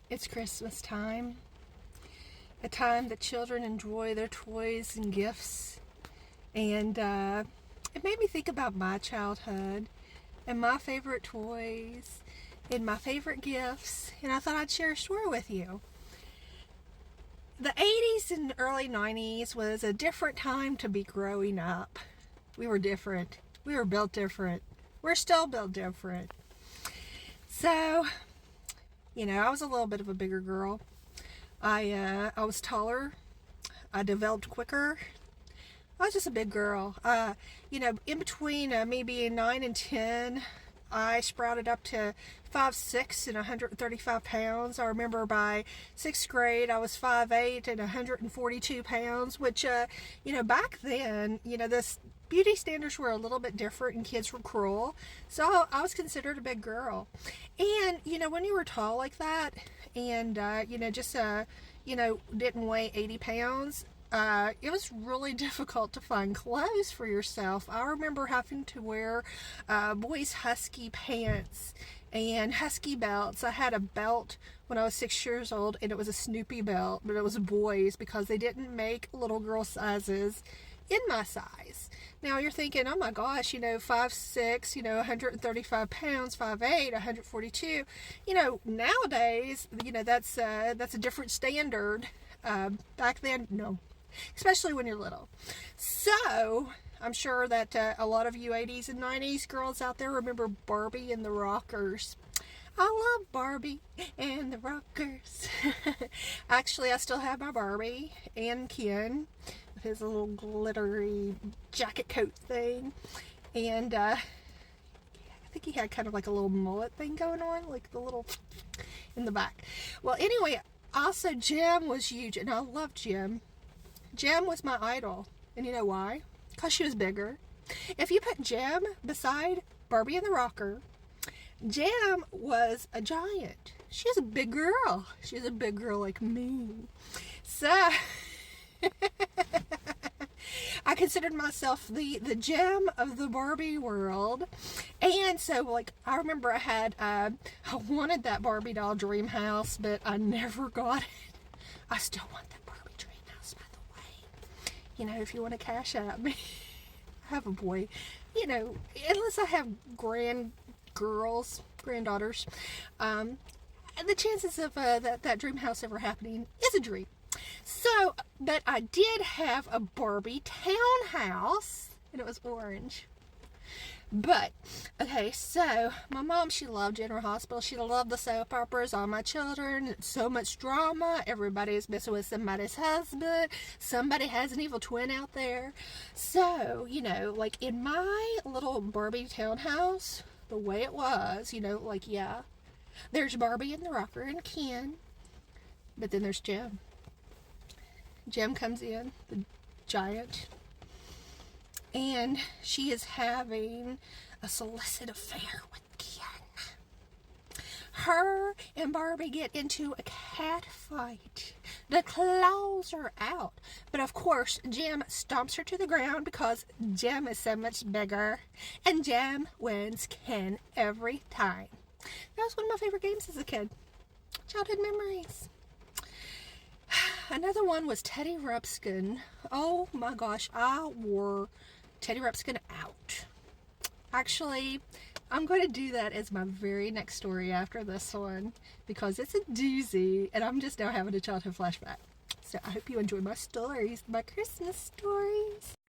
It's Christmas time, a time that children enjoy their toys and gifts. And it made me think about my childhood and my favorite toys and my favorite gifts. And I thought I'd share a story with you. The 80s and early 90s was a different time to be growing up. We were different. We were built different. We're still built different. So, I was a little bit of a bigger girl. I was taller. I developed quicker. I was just a big girl. In between me being 9 and 10, I sprouted up to 5'6" and 135 pounds. I remember by 6th grade, I was 5'8" and 142 pounds, which, back then, this beauty standards were a little bit different and kids were cruel. So I was considered a big girl. And, when you were tall like that and, didn't weigh 80 pounds, it was really difficult to find clothes for yourself. I remember having to wear boys' husky pants and husky belts. I had a belt when I was 6 years old, and it was a Snoopy belt, but it was boys because they didn't make little girl sizes in my size. Now you're thinking, oh my gosh, 5'6", 135 pounds, 5'8", 142. Nowadays, that's a different standard. Back then, no. Especially when you're little. So, I'm sure that a lot of you 80s and 90s girls out there remember Barbie and the Rockers. I love Barbie and the Rockers. Actually, I still have my Barbie and Ken with his little glittery jacket coat thing. And I think he had kind of like a little mullet thing going on, like the little in the back. Well, anyway, also Jim was huge, and I loved Jim. Jim was my idol. And you know why? Because she was bigger. If you put Jim beside Barbie and the Rocker, Jim was a giant. She was a big girl. She was a big girl like me. So, I considered myself the gem of the Barbie world. And so, I remember I wanted that Barbie doll dream house, but I never got it. I still want that Barbie dream house, by the way. If you want to cash out me. I have a boy. Unless I have granddaughters, the chances of that dream house ever happening is a dream. So, but I did have a Barbie townhouse, and it was orange. But, okay, so my mom, she loved General Hospital. She loved the soap operas, All My Children, so much drama. Everybody's messing with somebody's husband. Somebody has an evil twin out there. So, in my little Barbie townhouse, the way it was, there's Barbie and the Rocker and Ken, but then there's Jim. Jim comes in, the giant, and she is having a solicit affair with Ken. Her and Barbie get into a cat fight. The claws are out. But of course, Jim stomps her to the ground because Jim is so much bigger. And Jim wins Ken every time. That was one of my favorite games as a kid. Childhood memories. Another one was Teddy Ruxpin. Oh my gosh, I wore Teddy Ruxpin out. Actually, I'm going to do that as my very next story after this one because it's a doozy and I'm just now having a childhood flashback. So I hope you enjoy my stories, my Christmas stories.